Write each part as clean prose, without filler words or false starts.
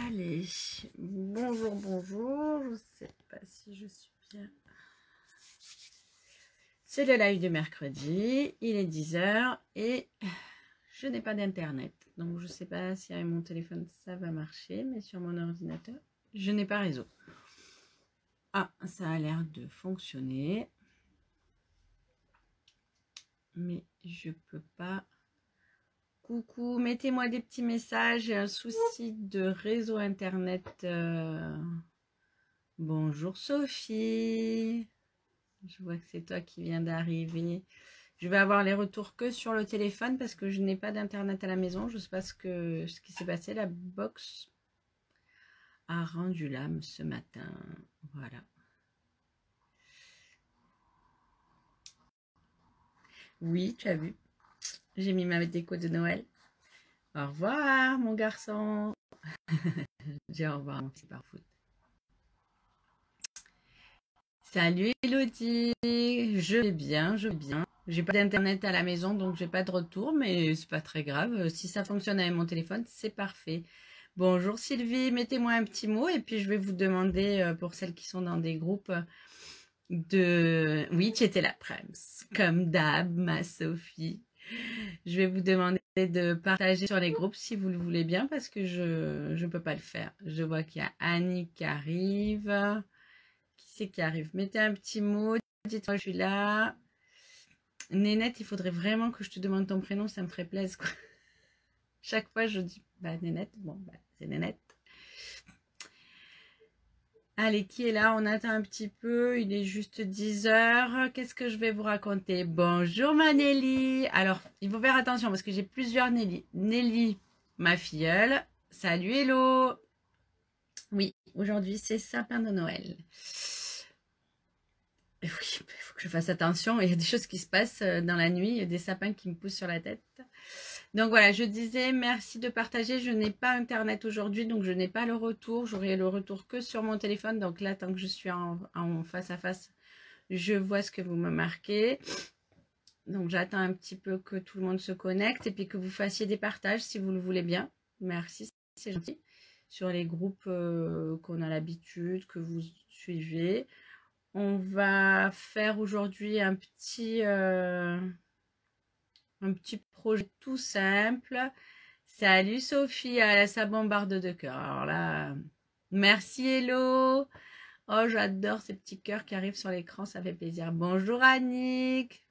Allez, bonjour, bonjour. Je ne sais pas si je suis bien. C'est le live de mercredi, il est 10h et je n'ai pas d'internet. Donc je ne sais pas si avec mon téléphone ça va marcher, mais sur mon ordinateur, je n'ai pas réseau. Ah, ça a l'air de fonctionner. Mais je peux pas. Coucou, mettez-moi des petits messages. J'ai un souci de réseau internet. Bonjour Sophie. Je vois que c'est toi qui viens d'arriver. Je vais avoir les retours que sur le téléphone parce que je n'ai pas d'internet à la maison. Je ne sais pas ce qui s'est passé. La box a rendu l'âme ce matin. Voilà. Oui, tu as vu. J'ai mis ma déco de Noël. Au revoir, mon garçon. J'ai au revoir, mon petit parfoot. Salut Elodie. Je vais bien, je vais bien. J'ai pas d'internet à la maison, donc j'ai pas de retour, mais c'est pas très grave. Si ça fonctionne avec mon téléphone, c'est parfait. Bonjour Sylvie, mettez-moi un petit mot et puis je vais vous demander, pour celles qui sont dans des groupes, de... Oui, tu étais là, Prems. Comme d'hab, ma Sophie. Je vais vous demander de partager sur les groupes si vous le voulez bien parce que je peux pas le faire. Je vois qu'il y a Annie qui arrive. Qui c'est qui arrive? Mettez un petit mot, dites-moi je suis là. Nénette, il faudrait vraiment que je te demande ton prénom, ça me ferait plaisir, quoi. Chaque fois, je dis, bah, Nénette, bon, bah, c'est Nénette. Allez, qui est là? On attend un petit peu, il est juste 10h. Qu'est-ce que je vais vous raconter? Bonjour, ma Nelly. Alors, il faut faire attention parce que j'ai plusieurs Nelly. Nelly, ma filleule. Salut, hello. Oui, aujourd'hui, c'est sapin de Noël. Et oui, il faut que je fasse attention. Il y a des choses qui se passent dans la nuit. Il y a des sapins qui me poussent sur la tête. Donc voilà, je disais merci de partager. Je n'ai pas internet aujourd'hui, donc je n'ai pas le retour. J'aurai le retour que sur mon téléphone. Donc là, tant que je suis en face à face, je vois ce que vous me marquez. Donc j'attends un petit peu que tout le monde se connecte et puis que vous fassiez des partages si vous le voulez bien. Merci, c'est gentil. Sur les groupes qu'on a l'habitude, que vous suivez. On va faire aujourd'hui un petit projet tout simple. Salut Sophie, ça bombarde de cœur. Alors là, merci Hello. Oh, j'adore ces petits cœurs qui arrivent sur l'écran, ça fait plaisir. Bonjour Annick.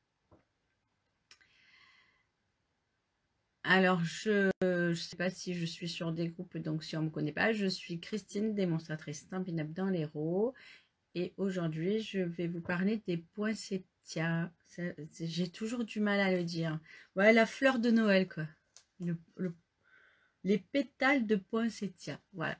Alors, je ne sais pas si je suis sur des groupes, donc si on ne me connaît pas, je suis Christine, démonstratrice Stampin' Up dans l'Hérault. Et aujourd'hui, je vais vous parler des poinsettias. J'ai toujours du mal à le dire. Ouais, la fleur de Noël, quoi. Les pétales de poinsettia. Voilà.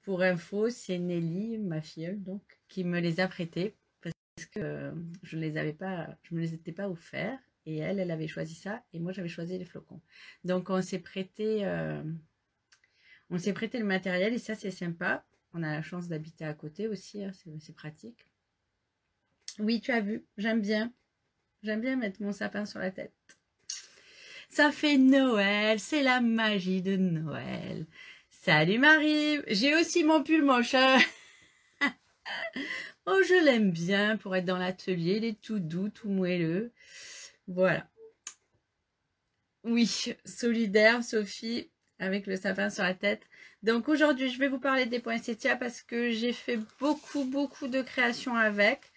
Pour info, c'est Nelly, ma filleule, donc, qui me les a prêtés parce que je ne me les étais pas offerts. Et elle avait choisi ça et moi, j'avais choisi les flocons. Donc, on s'est prêté le matériel et ça, c'est sympa. On a la chance d'habiter à côté aussi, hein, c'est pratique. Oui, tu as vu, j'aime bien. J'aime bien mettre mon sapin sur la tête. Ça fait Noël, c'est la magie de Noël. Salut Marie, j'ai aussi mon pull moche. Oh, je l'aime bien pour être dans l'atelier, il est tout doux, tout moelleux. Voilà. Oui, solidaire, Sophie, avec le sapin sur la tête. Donc aujourd'hui, je vais vous parler des poinsettias parce que j'ai fait beaucoup de créations avec.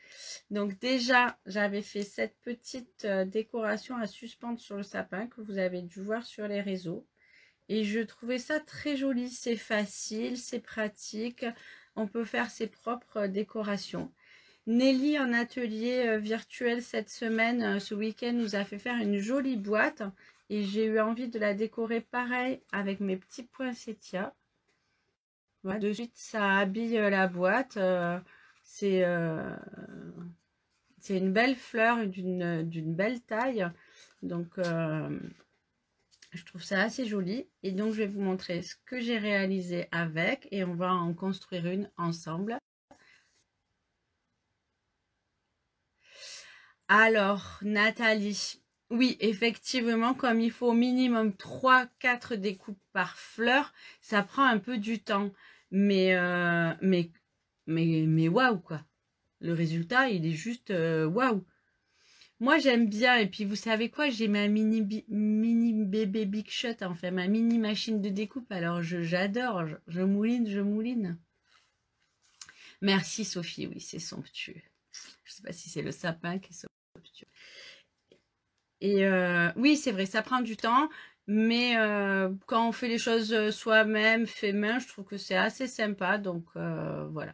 Donc déjà, j'avais fait cette petite décoration à suspendre sur le sapin que vous avez dû voir sur les réseaux. Et je trouvais ça très joli, c'est facile, c'est pratique. On peut faire ses propres décorations. Nelly en atelier virtuel cette semaine, ce week-end, nous a fait faire une jolie boîte. Et j'ai eu envie de la décorer pareil avec mes petits poinsettias. Voilà, de suite, ça habille la boîte. C'est une belle fleur d'une belle taille. Donc, je trouve ça assez joli. Et donc, je vais vous montrer ce que j'ai réalisé avec. Et on va en construire une ensemble. Alors, Nathalie, Oui, effectivement, comme il faut au minimum 3-4 découpes par fleur, ça prend un peu du temps. Mais, mais waouh, quoi. Le résultat, il est juste waouh. Moi, j'aime bien. Et puis, vous savez quoi? J'ai ma mini bébé Big Shot, enfin, ma mini machine de découpe. Alors, j'adore. Je mouline, je mouline. Merci, Sophie. Oui, c'est somptueux. Je sais pas si c'est le sapin qui est somptueux. Et oui, c'est vrai, ça prend du temps. Mais quand on fait les choses soi-même, fait main, je trouve que c'est assez sympa. Donc, voilà.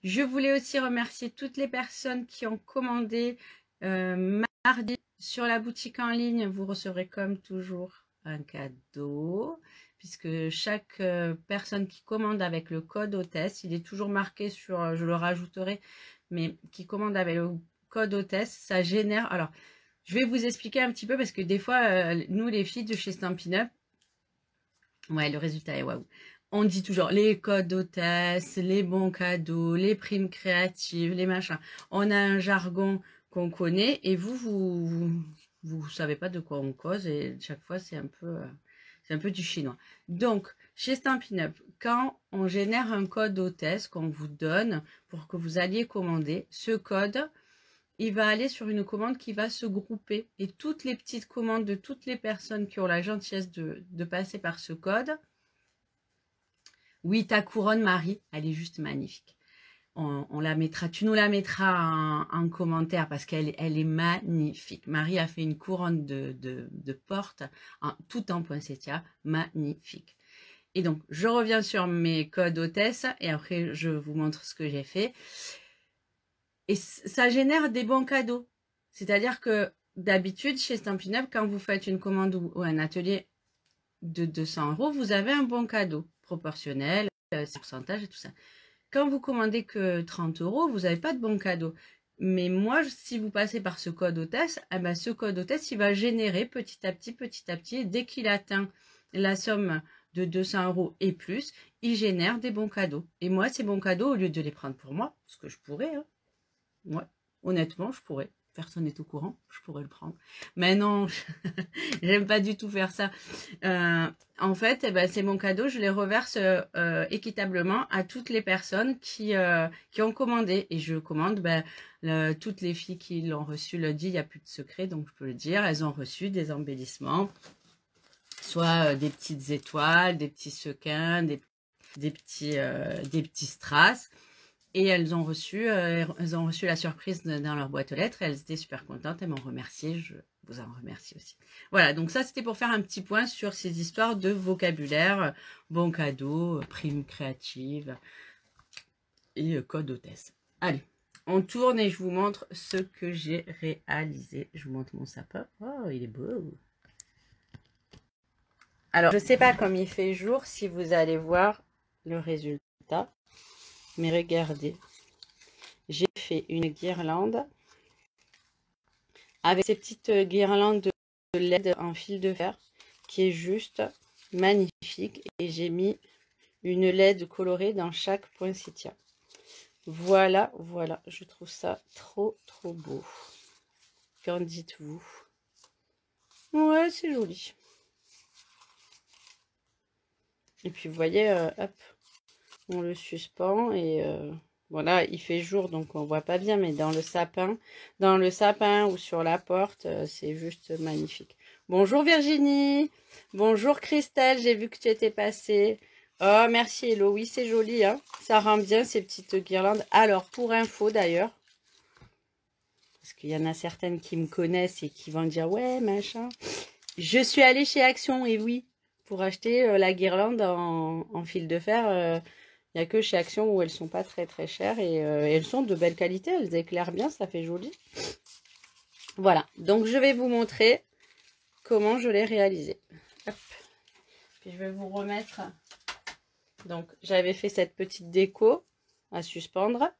Je voulais aussi remercier toutes les personnes qui ont commandé mardi sur la boutique en ligne. Vous recevrez comme toujours un cadeau, puisque chaque personne qui commande avec le code hôtesse, il est toujours marqué sur, je le rajouterai, mais qui commande avec le code hôtesse, ça génère... Alors, je vais vous expliquer un petit peu, parce que des fois, nous les filles de chez Stampin' Up, ouais, le résultat est waouh. On dit toujours les codes d'hôtesse, les bons cadeaux, les primes créatives, les machins. On a un jargon qu'on connaît et vous savez pas de quoi on cause et chaque fois c'est un peu du chinois. Donc, chez Stampin' Up, quand on génère un code hôtesse qu'on vous donne pour que vous alliez commander, ce code, il va aller sur une commande qui va se grouper et toutes les petites commandes de toutes les personnes qui ont la gentillesse de passer par ce code. Oui, ta couronne, Marie, elle est juste magnifique. On la mettra, tu nous la mettras en commentaire parce qu'elle est magnifique. Marie a fait une couronne de porte, tout en poinsettia, magnifique. Et donc, je reviens sur mes codes hôtesse et après, je vous montre ce que j'ai fait. Et ça génère des bons cadeaux. C'est-à-dire que d'habitude, chez Stampin' Up, quand vous faites une commande ou un atelier de 200 €, vous avez un bon cadeau proportionnel, pourcentage et tout ça. Quand vous commandez que 30 €, vous n'avez pas de bon cadeau. Mais moi, si vous passez par ce code hôtesse, eh ben, ce code hôtesse, il va générer petit à petit, dès qu'il atteint la somme de 200 € et plus, il génère des bons cadeaux. Et moi, ces bons cadeaux, au lieu de les prendre pour moi, parce que je pourrais, hein, ouais, honnêtement, je pourrais. Personne n'est au courant, je pourrais le prendre. Mais non, j'aime pas du tout faire ça. En fait, eh ben, c'est mon cadeau, je les reverse équitablement à toutes les personnes qui ont commandé. Et je commande, ben, toutes les filles qui l'ont reçu le dit, il n'y a plus de secret, donc je peux le dire. Elles ont reçu des embellissements, soit des petites étoiles, des petits sequins, des petits strass. Et elles ont reçu la surprise dans leur boîte aux lettres. Et elles étaient super contentes. Elles m'ont remercié. Je vous en remercie aussi. Voilà, donc ça, c'était pour faire un petit point sur ces histoires de vocabulaire, bon cadeau, prime créative et code hôtesse. Allez, on tourne et je vous montre ce que j'ai réalisé. Je vous montre mon sapin. Oh, il est beau. Alors, je ne sais pas comme il fait jour, si vous allez voir le résultat. Mais regardez, j'ai fait une guirlande avec ces petites guirlandes de LED en fil de fer qui est juste magnifique. Et j'ai mis une LED colorée dans chaque poinsettia. Voilà, voilà, je trouve ça trop, trop beau. Qu'en dites-vous? Ouais, c'est joli. Et puis, vous voyez, hop, on le suspend et voilà, il fait jour donc on voit pas bien, mais dans le sapin ou sur la porte, c'est juste magnifique. Bonjour Virginie, bonjour Christelle, j'ai vu que tu étais passée. Oh merci Hello, oui c'est joli, hein, ça rend bien ces petites guirlandes. Alors pour info d'ailleurs, parce qu'il y en a certaines qui me connaissent et qui vont dire ouais machin, je suis allée chez Action et oui, pour acheter la guirlande en fil de fer. Il n'y a que chez Action où elles sont pas très très chères et elles sont de belle qualité, elles éclairent bien, ça fait joli. Voilà, donc je vais vous montrer comment je l'ai réalisé. Hop. Puis je vais vous remettre, donc j'avais fait cette petite déco à suspendre.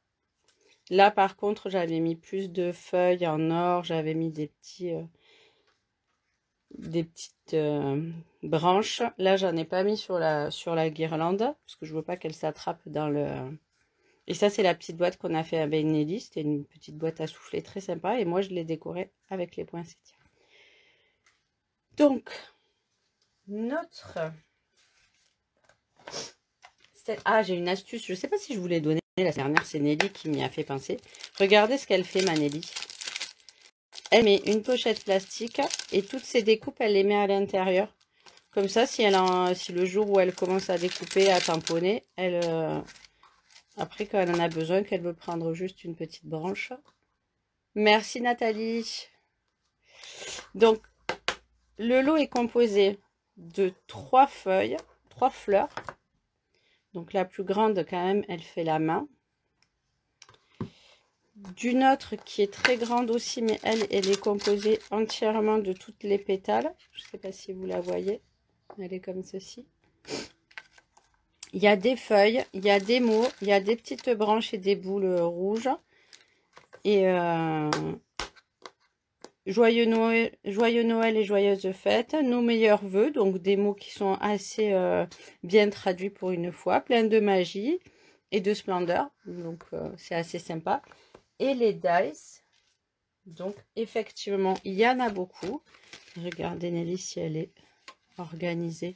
Là par contre j'avais mis plus de feuilles en or, j'avais mis des petites branches. Là j'en ai pas mis sur la guirlande parce que je veux pas qu'elle s'attrape dans le... Et ça c'est la petite boîte qu'on a fait avec Nelly, c'était une petite boîte à souffler très sympa et moi je l'ai décorée avec les poinsettias. Donc, notre... Ah, j'ai une astuce. Je ne sais pas si je vous l'ai donnée la dernière. C'est Nelly qui m'y a fait penser. Regardez ce qu'elle fait, ma Nelly. Elle met une pochette plastique et toutes ses découpes, elle les met à l'intérieur. Comme ça, si le jour où elle commence à découper, à tamponner, après, quand elle en a besoin, qu'elle veut prendre juste une petite branche. Merci Nathalie. Donc, le lot est composé de 3 feuilles, 3 fleurs. Donc, la plus grande, quand même, elle fait la main. D'une autre qui est très grande aussi, mais elle est composée entièrement de toutes les pétales. Je ne sais pas si vous la voyez. Elle est comme ceci. Il y a des feuilles, il y a des mots, il y a des petites branches et des boules rouges. Et joyeux Noël et joyeuses fêtes. Nos meilleurs vœux, donc des mots qui sont assez bien traduits pour une fois. Plein de magie et de splendeur. Donc c'est assez sympa. Et les dice. Donc effectivement, il y en a beaucoup. Regardez Nelly si elle est organisée.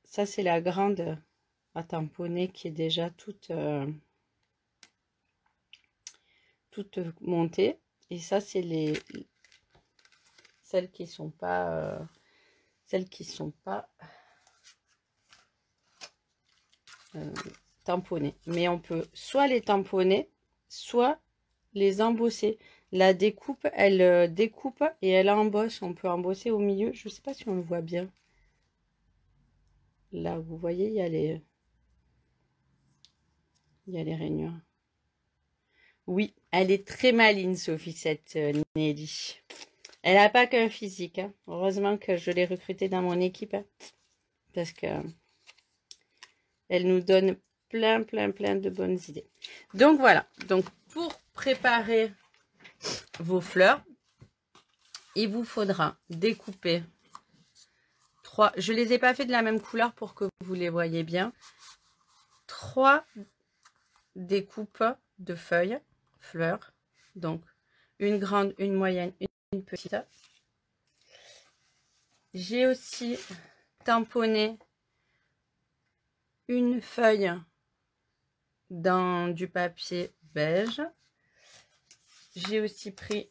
Ça, c'est la grande à tamponner qui est déjà toute montée. Et ça, c'est celles qui sont pas tamponnées. Mais on peut soit les tamponner, soit les embosser. La découpe, elle découpe et elle embosse. On peut embosser au milieu. Je ne sais pas si on le voit bien. Là, vous voyez, il y a les rainures. Oui, elle est très maligne, Sophie, cette Nelly. Elle n'a pas qu'un physique. Hein. Heureusement que je l'ai recrutée dans mon équipe. Hein, parce que elle nous donne plein de bonnes idées. Donc, voilà. Donc, pour préparer vos fleurs, il vous faudra découper 3. Je ne les ai pas fait de la même couleur pour que vous les voyez bien. 3 découpes de feuilles, fleurs. Donc, une grande, une moyenne, une petite. J'ai aussi tamponné une feuille dans du papier beige. J'ai aussi pris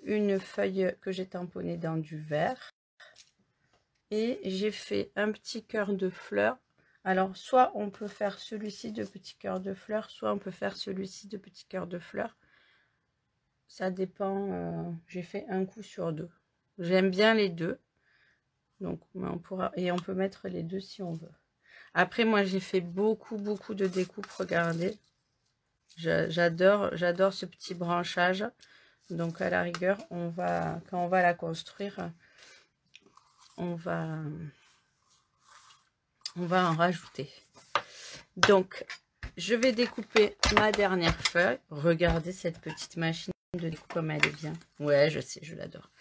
une feuille que j'ai tamponnée dans du vert. Et j'ai fait un petit cœur de fleurs. Alors, soit on peut faire celui-ci de petit cœur de fleurs, soit on peut faire celui-ci de petit cœur de fleurs. Ça dépend. J'ai fait un coup sur 2. J'aime bien les deux. Donc, on pourra, et on peut mettre les deux si on veut. Après, moi, j'ai fait beaucoup de découpes. Regardez. J'adore ce petit branchage. Donc, à la rigueur, quand on va la construire, on va en rajouter. Donc, je vais découper ma dernière feuille. Regardez cette petite machine de découpe comme elle est bien. Ouais, je sais, je l'adore.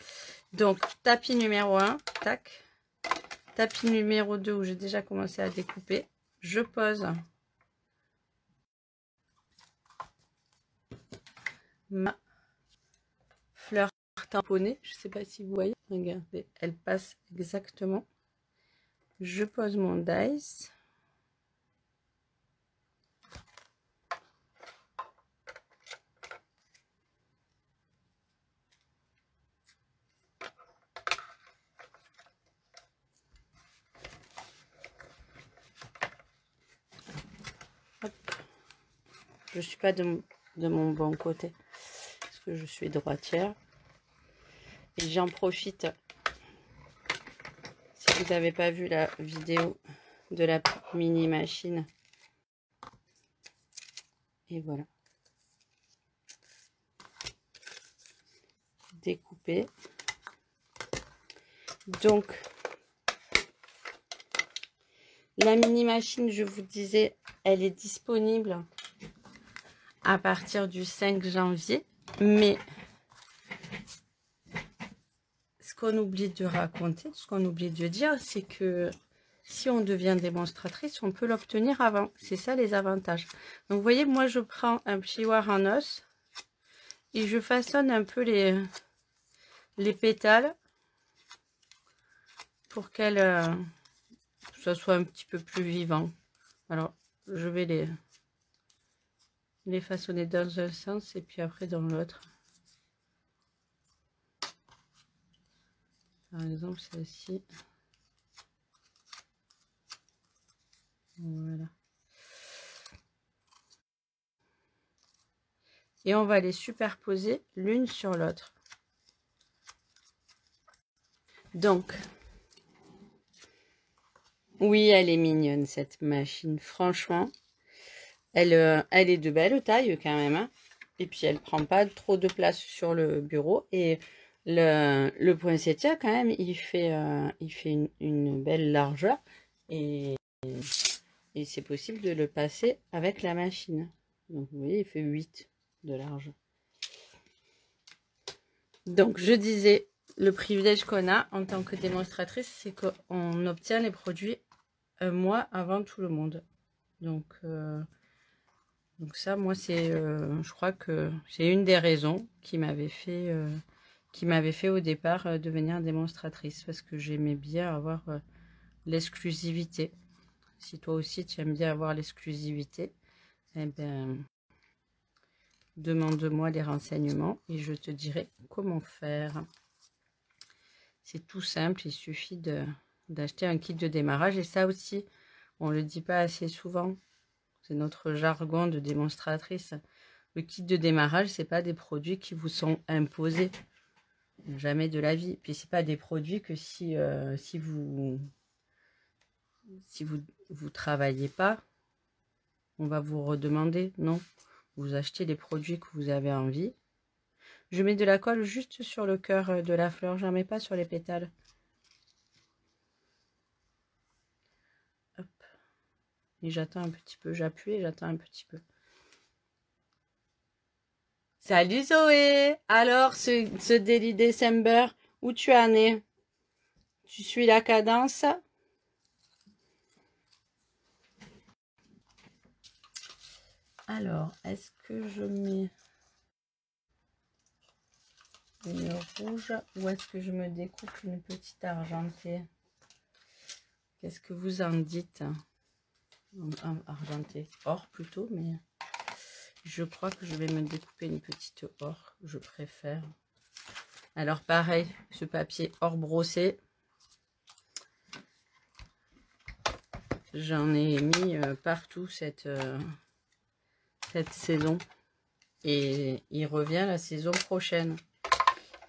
Donc, tapis numéro 1, tac. Tapis numéro 2 où j'ai déjà commencé à découper. Je pose ma fleur tamponnée. Je ne sais pas si vous voyez. Regardez, elle passe exactement. Je pose mon dice. Je ne suis pas de mon bon côté parce que je suis droitière. Et j'en profite. Si vous n'avez pas vu la vidéo de la mini machine. Et voilà. Découper. Donc, la mini machine, je vous disais, elle est disponible à partir du 5 janvier. Mais ce qu'on oublie de raconter, ce qu'on oublie de dire, c'est que si on devient démonstratrice, on peut l'obtenir avant. C'est ça les avantages. Donc, vous voyez, moi, je prends un plioir en os et je façonne un peu les pétales. pour qu'elle ça soit un petit peu plus vivant. Alors, je vais les façonner dans un sens et puis après dans l'autre. Par exemple, celle-ci. Voilà. Et on va les superposer l'une sur l'autre. Donc, oui, elle est mignonne cette machine. Franchement, elle est de belle taille quand même. Hein. Et puis, elle prend pas trop de place sur le bureau. Et le poinsettia, quand même, il fait une belle largeur. Et c'est possible de le passer avec la machine. Donc, vous voyez, il fait 8 de large. Donc, je disais, le privilège qu'on a en tant que démonstratrice, c'est qu'on obtient les produits un mois avant tout le monde. Donc ça, moi, c'est, je crois que c'est une des raisons qui m'avait fait au départ devenir démonstratrice, parce que j'aimais bien avoir l'exclusivité. Si toi aussi, tu aimes bien avoir l'exclusivité, eh bien, demande-moi les renseignements et je te dirai comment faire. C'est tout simple, il suffit d'acheter un kit de démarrage. Et ça aussi, on ne le dit pas assez souvent. C'est notre jargon de démonstratrice. Le kit de démarrage, ce n'est pas des produits qui vous sont imposés. Jamais de la vie. Puis, ce n'est pas des produits que si vous travaillez pas, on va vous redemander. Non, vous achetez les produits que vous avez envie. Je mets de la colle juste sur le cœur de la fleur. Je n'en mets pas sur les pétales. Hop. Et j'attends un petit peu. J'appuie et j'attends un petit peu. Salut Zoé! Alors, ce Daily December, où tu en es? Tu suis la cadence? Alors, est-ce que je mets une rouge ou est-ce que je me découpe une petite argentée? Qu'est-ce que vous en dites? Argentée, or plutôt, mais je crois que je vais me découper une petite or, je préfère. Alors pareil, ce papier or brossé, j'en ai mis partout cette saison et il revient la saison prochaine.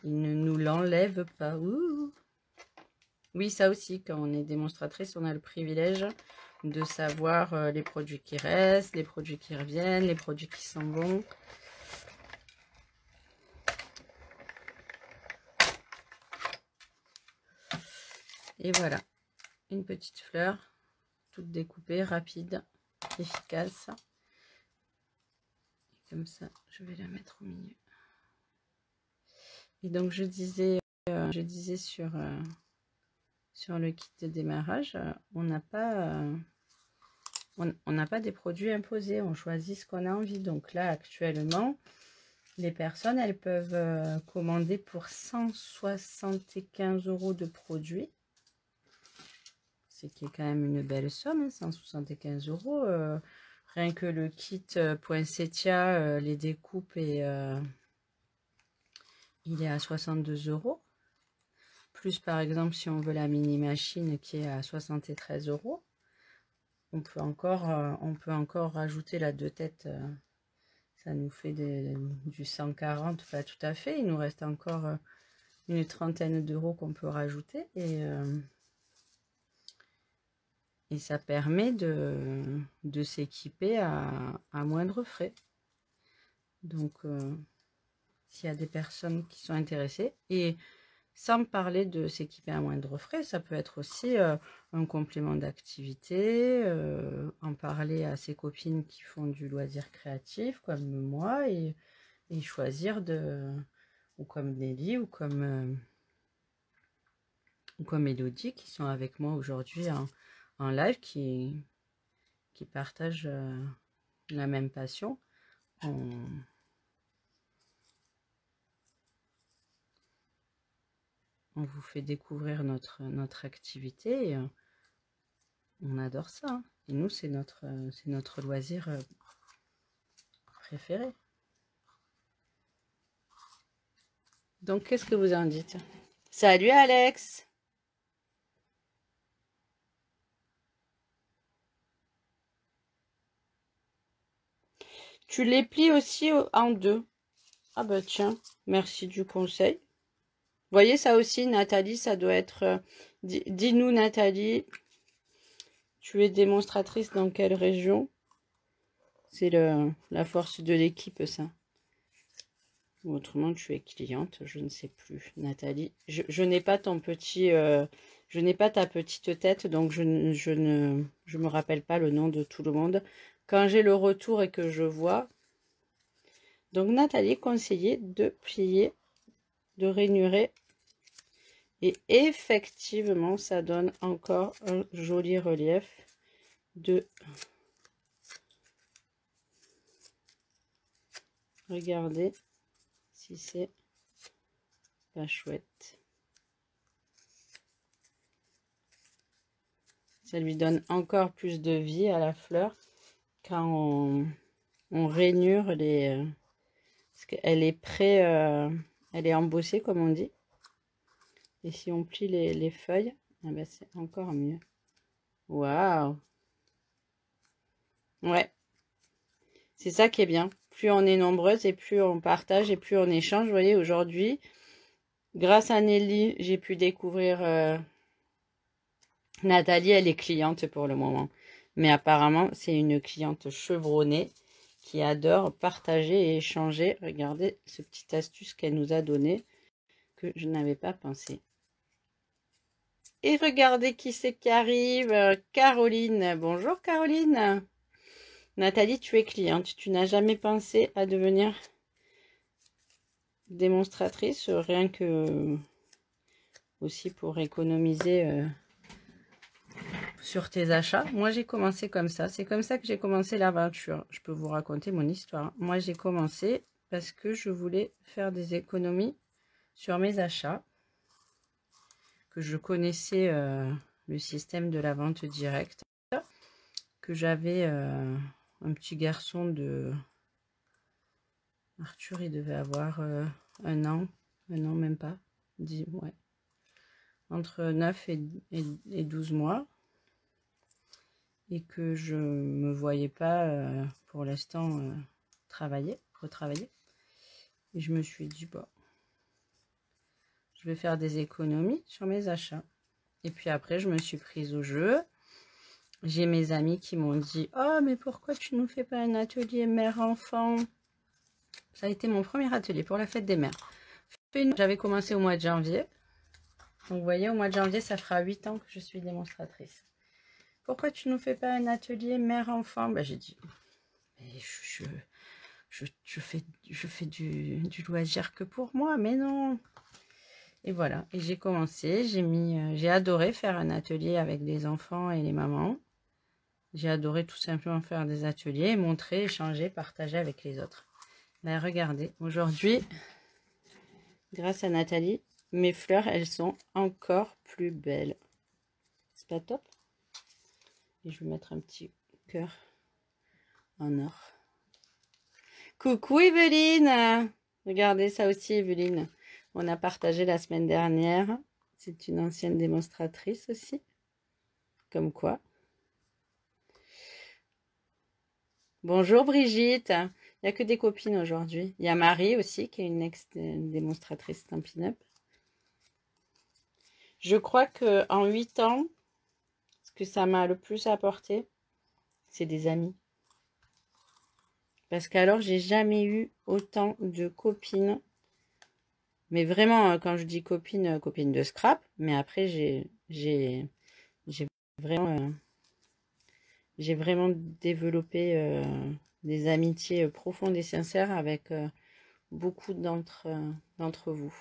Il ne nous l'enlève pas. Ouh. Oui, ça aussi, quand on est démonstratrice, on a le privilège de savoir les produits qui restent, les produits qui reviennent, les produits qui s'en vont. Et voilà, une petite fleur, toute découpée, rapide, efficace. Et comme ça, je vais la mettre au milieu. Et donc, je disais sur le kit de démarrage, on n'a pas des produits imposés, on choisit ce qu'on a envie. Donc là, actuellement, les personnes, elles peuvent commander pour 175 € de produits. C'est qui est quand même une belle somme, hein, 175 €. Rien que le kit poinsettia, les découpes, et il est à 62 €. Plus par exemple, si on veut la mini machine qui est à 73 €. On peut encore rajouter la 2 têtes. Ça nous fait du 140, pas tout à fait. Il nous reste encore une trentaine d'euros qu'on peut rajouter. Et ça permet de s'équiper à moindre frais. Donc, s'il y a des personnes qui sont intéressées, et sans parler de s'équiper à moindre frais, ça peut être aussi un complément d'activité, en parler à ses copines qui font du loisir créatif, comme moi, et choisir ou comme Nelly, ou comme Elodie, qui sont avec moi aujourd'hui en live, qui partagent la même passion. on vous fait découvrir notre activité. Et, on adore ça. Hein. Et nous, c'est notre loisir préféré. Donc, qu'est-ce que vous en dites? Salut Alex! Tu les plies aussi en deux. Ah bah tiens, merci du conseil. Vous voyez ça aussi, Nathalie, ça doit être... Dis-nous Nathalie, tu es démonstratrice dans quelle région? C'est la force de l'équipe, ça. Ou autrement, tu es cliente, je ne sais plus. Nathalie, je n'ai pas ton petit... je n'ai pas ta petite tête, donc je me rappelle pas le nom de tout le monde. Quand j'ai le retour et que je vois... Donc, Nathalie conseillait de plier, de rainurer. Et effectivement, ça donne encore un joli relief de... Regardez si c'est pas chouette. Ça lui donne encore plus de vie à la fleur quand on rainure les... parce qu'elle est elle est embossée comme on dit. Et si on plie les feuilles, ah ben c'est encore mieux. Waouh! Ouais. C'est ça qui est bien. Plus on est nombreuses et plus on partage et plus on échange. Vous voyez, aujourd'hui, grâce à Nelly, j'ai pu découvrir Nathalie, elle est cliente pour le moment. Mais apparemment, c'est une cliente chevronnée qui adore partager et échanger. Regardez ce petit astuce qu'elle nous a donné que je n'avais pas pensé. Et regardez qui c'est qui arrive. Caroline. Bonjour Caroline. Nathalie, tu es cliente. Tu n'as jamais pensé à devenir démonstratrice, rien que aussi pour économiser sur tes achats. Moi, j'ai commencé comme ça. C'est comme ça que j'ai commencé l'aventure. Je peux vous raconter mon histoire. Moi, j'ai commencé parce que je voulais faire des économies sur mes achats, que je connaissais le système de la vente directe, que j'avais un petit garçon de... Arthur, il devait avoir un an même pas, 10, ouais. Entre 9 et 12 mois. Et que je me voyais pas pour l'instant retravailler. Et je me suis dit, bon, je vais faire des économies sur mes achats. Et puis après, je me suis prise au jeu. J'ai mes amis qui m'ont dit, oh, mais pourquoi tu nous fais pas un atelier mère-enfant? Ça a été mon premier atelier pour la fête des mères. J'avais commencé au mois de janvier. Donc, vous voyez, au mois de janvier, ça fera 8 ans que je suis démonstratrice. Pourquoi tu nous fais pas un atelier mère-enfant? Ben, j'ai dit, mais je fais du loisir que pour moi, mais non. Et voilà, et j'ai commencé, j'ai adoré faire un atelier avec les enfants et les mamans. J'ai adoré tout simplement faire des ateliers, montrer, échanger, partager avec les autres. Ben, regardez, aujourd'hui, grâce à Nathalie, mes fleurs, elles sont encore plus belles. C'est pas top? Et je vais mettre un petit cœur en or. Coucou Evelyne! Regardez ça aussi Evelyne. On a partagé la semaine dernière. C'est une ancienne démonstratrice aussi. Comme quoi. Bonjour Brigitte. Il n'y a que des copines aujourd'hui. Il y a Marie aussi qui est une ex-démonstratrice Stampin' Up. Je crois qu'en 8 ans, ce que ça m'a le plus apporté, c'est des amis. Parce qu'alors, j'ai jamais eu autant de copines. Mais vraiment, quand je dis copines, copines de scrap. Mais après, j'ai vraiment développé des amitiés profondes et sincères avec beaucoup d'entre vous.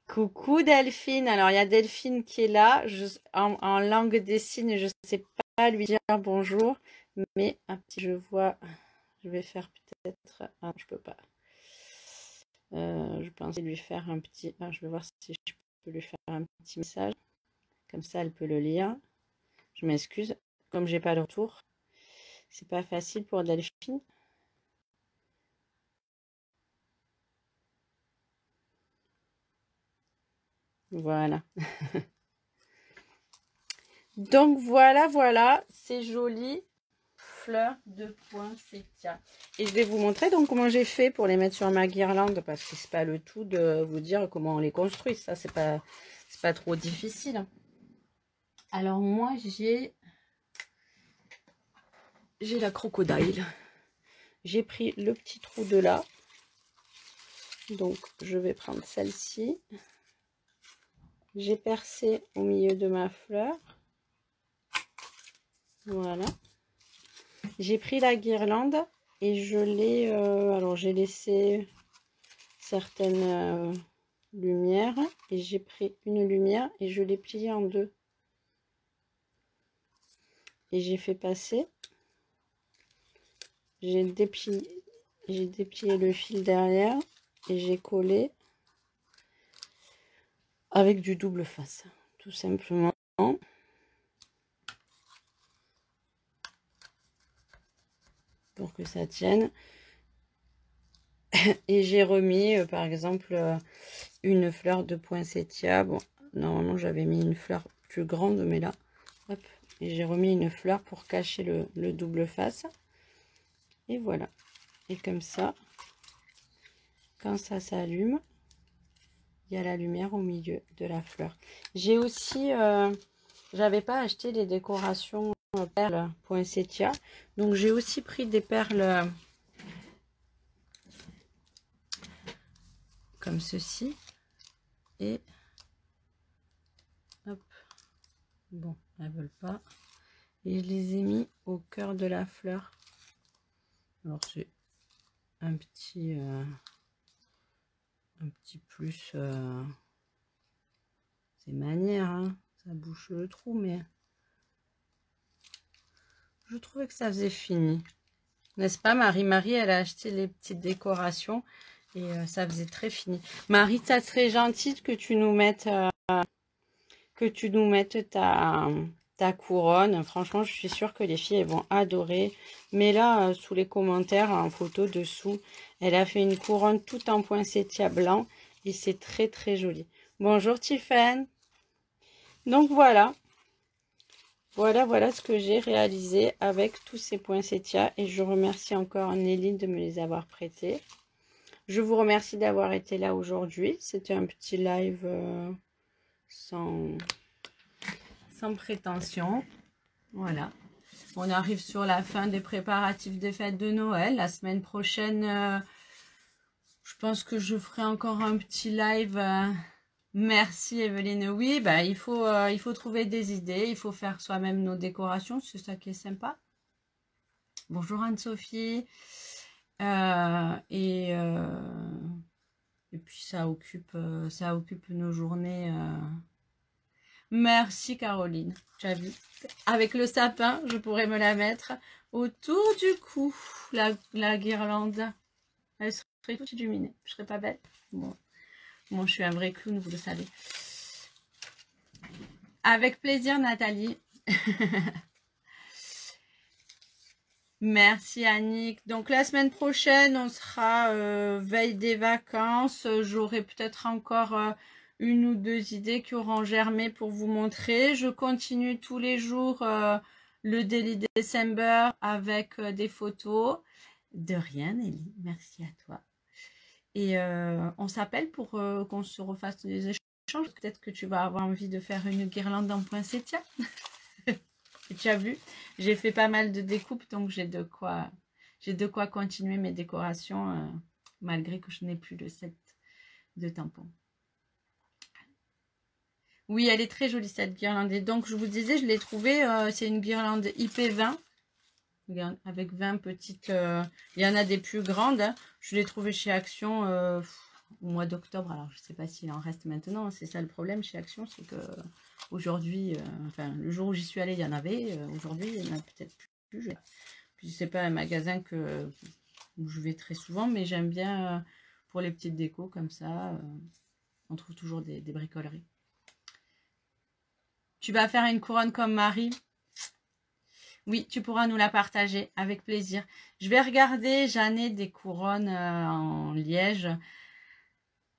Coucou Delphine. Alors, il y a Delphine qui est là. En langue des signes, je ne sais pas lui dire bonjour. Mais je vois... Je vais faire peut-être... Ah, je peux pas. Je pensais lui faire un petit... Ah, je vais voir si je peux lui faire un petit message. Comme ça, elle peut le lire. Je m'excuse. Comme j'ai pas le retour, c'est pas facile pour Delphine. Voilà. Donc voilà, c'est joli. Fleurs de poinsettia. Et je vais vous montrer donc comment j'ai fait pour les mettre sur ma guirlande, parce que c'est pas le tout de vous dire comment on les construit. Ça, c'est pas trop difficile. Alors moi, j'ai la crocodile. J'ai pris le petit trou de là. Donc, je vais prendre celle-ci. J'ai percé au milieu de ma fleur. Voilà. J'ai pris la guirlande et je l'ai... alors, j'ai laissé certaines lumières. Et j'ai pris une lumière et je l'ai pliée en deux. Et j'ai fait passer. J'ai déplié le fil derrière et j'ai collé avec du double face, tout simplement. Pour que ça tienne. Et j'ai remis, par exemple, une fleur de poinsettia. Bon, normalement, j'avais mis une fleur plus grande, mais là, hop, et j'ai remis une fleur pour cacher le double face. Et voilà. Et comme ça, quand ça s'allume, il y a la lumière au milieu de la fleur. J'ai aussi, j'avais pas acheté les décorations perles poinsettia, donc j'ai aussi pris des perles comme ceci. Et hop, bon, elles veulent pas. Et je les ai mis au cœur de la fleur. Alors c'est un petit plus, c'est manière, hein, ça bouche le trou, mais je trouvais que ça faisait fini, n'est-ce pas Marie? Elle a acheté les petites décorations et ça faisait très fini. Marie, ça serait gentil que tu nous mettes ta couronne. Franchement, je suis sûre que les filles elles vont adorer. Mais là, sous les commentaires, en photo dessous, elle a fait une couronne tout en poinsettia blanc et c'est très très joli. Bonjour Tiffany. Donc voilà. Voilà ce que j'ai réalisé avec tous ces poinsettias et je remercie encore Nelly de me les avoir prêtés. Je vous remercie d'avoir été là aujourd'hui. C'était un petit live sans prétention. Voilà. On arrive sur la fin des préparatifs des fêtes de Noël. La semaine prochaine, je pense que je ferai encore un petit live. Merci Evelyne. Oui, bah, il faut trouver des idées. Il faut faire soi-même nos décorations. C'est ça qui est sympa. Bonjour Anne-Sophie. Et puis ça occupe nos journées. Merci Caroline. Tu as vu, avec le sapin, je pourrais me la mettre autour du cou. La guirlande, elle serait toute illuminée. Je serais pas belle. Bon, je suis un vrai clown, vous le savez. Avec plaisir Nathalie. Merci Annick. Donc la semaine prochaine, on sera veille des vacances. J'aurai peut-être encore une ou deux idées qui auront germé pour vous montrer. Je continue tous les jours le Daily December avec des photos. De rien Nelly, merci à toi. Et on s'appelle pour qu'on se refasse des échanges. Peut-être que tu vas avoir envie de faire une guirlande en poinsettia. Tu as vu, j'ai fait pas mal de découpes, donc j'ai de quoi continuer mes décorations malgré que je n'ai plus de set de tampons. Oui, elle est très jolie cette guirlande. Et donc je vous disais, je l'ai trouvée, c'est une guirlande IP20 avec 20 petites. Il y en a des plus grandes. Hein. Je l'ai trouvée chez Action au mois d'octobre. Alors je sais pas s'il en reste maintenant. C'est ça le problème chez Action, c'est que aujourd'hui, enfin le jour où j'y suis allée, il y en avait. Aujourd'hui, il n'y en a peut-être plus. Puis c'est pas un magasin où je vais très souvent, mais j'aime bien pour les petites décos comme ça. On trouve toujours des bricoleries. Tu vas faire une couronne comme Marie? Oui, tu pourras nous la partager avec plaisir. Je vais regarder, j'en ai des couronnes en liège.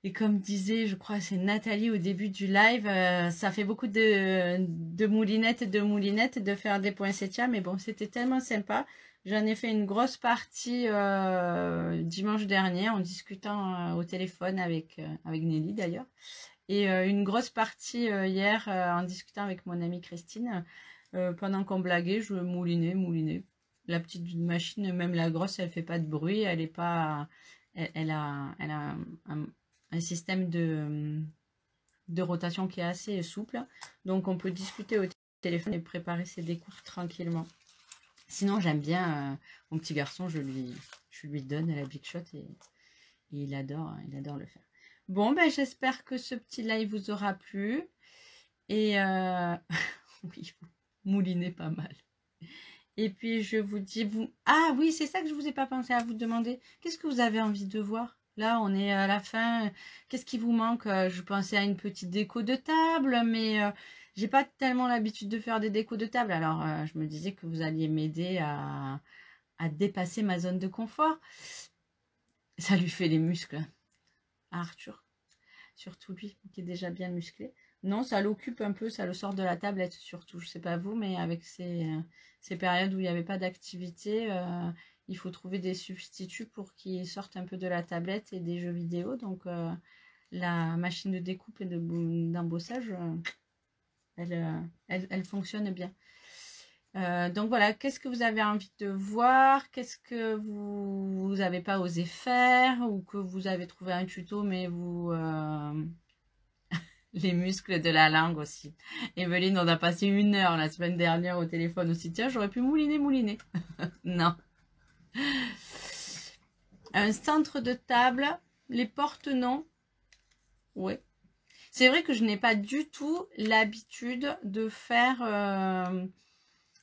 Et comme disait, je crois, c'est Nathalie au début du live, ça fait beaucoup de moulinettes de faire des poinsettias. Mais bon, c'était tellement sympa. J'en ai fait une grosse partie dimanche dernier en discutant au téléphone avec Nelly d'ailleurs. Et une grosse partie hier en discutant avec mon amie Christine. Pendant qu'on blaguait, je moulinais. La petite machine, même la grosse, elle fait pas de bruit. Elle est pas... Elle a un système de rotation qui est assez souple. Donc, on peut discuter au téléphone et préparer ses découpes tranquillement. Sinon, j'aime bien mon petit garçon, je lui donne la Big Shot et il adore le faire. Bon, ben, j'espère que ce petit live vous aura plu. Et oui, vous moulinez pas mal. Et puis, je vous dis... Ah oui, c'est ça que je vous ai pas pensé à vous demander. Qu'est-ce que vous avez envie de voir? Là, on est à la fin. Qu'est-ce qui vous manque? Je pensais à une petite déco de table, mais j'ai pas tellement l'habitude de faire des décos de table. Alors, je me disais que vous alliez m'aider à dépasser ma zone de confort. Ça lui fait les muscles. À Arthur. Surtout lui, qui est déjà bien musclé. Non, ça l'occupe un peu, ça le sort de la tablette surtout. Je sais pas vous, mais avec ces périodes où il n'y avait pas d'activité, il faut trouver des substituts pour qu'ils sortent un peu de la tablette et des jeux vidéo. Donc, la machine de découpe et d'embossage, elle fonctionne bien. Donc voilà, qu'est-ce que vous avez envie de voir? Qu'est-ce que vous n'avez pas osé faire? Ou que vous avez trouvé un tuto, mais vous... les muscles de la langue aussi. Evelyne, on a passé 1 heure la semaine dernière au téléphone aussi. Tiens, j'aurais pu mouliner. Non. Un centre de table, les portes non. Ouais. C'est vrai que je n'ai pas du tout l'habitude de faire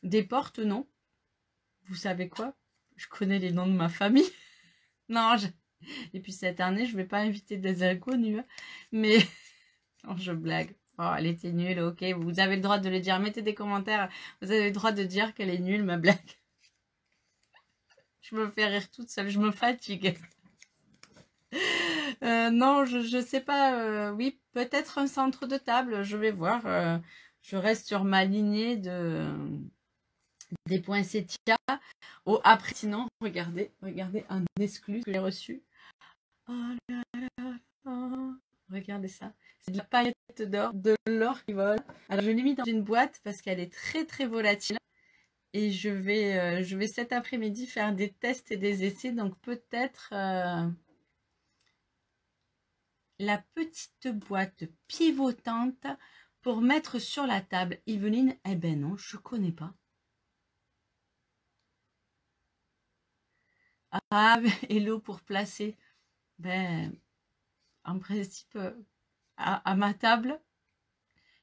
des portes non. Vous savez quoi? Je connais les noms de ma famille. Non, et puis cette année, je ne vais pas inviter des inconnus. Hein. Mais... Non, je blague. Oh, elle était nulle, ok. Vous avez le droit de le dire. Mettez des commentaires. Vous avez le droit de dire qu'elle est nulle, ma blague. Je me fais rire toute seule. Je me fatigue. Non, je sais pas. Oui, peut-être un centre de table. Je vais voir. Je reste sur ma lignée des poinsettias. Oh, après, sinon, regardez un exclu que j'ai reçu. Oh là là là. Regardez ça. C'est de la paillette d'or, de l'or qui vole. Alors, je l'ai mis dans une boîte parce qu'elle est très, très volatile. Et je vais cet après-midi faire des tests et des essais. Donc, peut-être la petite boîte pivotante pour mettre sur la table. Evelyne, eh ben non, je connais pas. Ah, hello pour placer. Ben, en principe... À ma table,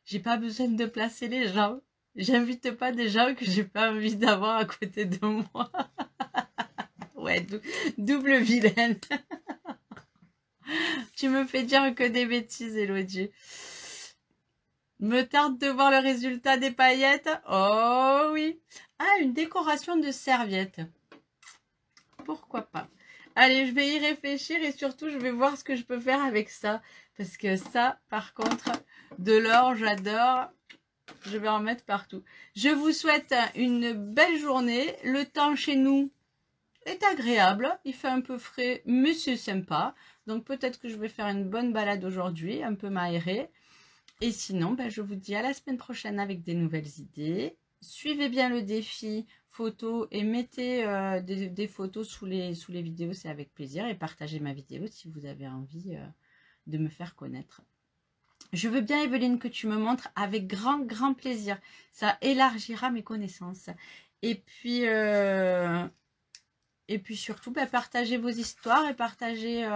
j'ai pas besoin de placer les gens. J'invite pas des gens que j'ai pas envie d'avoir à côté de moi. Ouais, double vilaine. Tu me fais dire que des bêtises, Elodie. Me tarde de voir le résultat des paillettes. Oh oui. Ah, une décoration de serviettes. Pourquoi pas? Allez, je vais y réfléchir et surtout, je vais voir ce que je peux faire avec ça. Parce que ça, par contre, de l'or, j'adore. Je vais en mettre partout. Je vous souhaite une belle journée. Le temps chez nous est agréable. Il fait un peu frais, mais c'est sympa. Donc, peut-être que je vais faire une bonne balade aujourd'hui, un peu m'aérer. Et sinon, ben, je vous dis à la semaine prochaine avec des nouvelles idées. Suivez bien le défi photo et mettez des photos sous les vidéos. C'est avec plaisir. Et partagez ma vidéo si vous avez envie... de me faire connaître. Je veux bien, Evelyne, que tu me montres avec grand plaisir. Ça élargira mes connaissances. Et puis surtout, bah, partagez vos histoires et partagez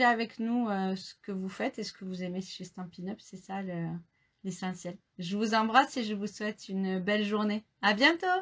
avec nous ce que vous faites et ce que vous aimez chez Stampin' Up. C'est ça l'essentiel. Je vous embrasse et je vous souhaite une belle journée. À bientôt!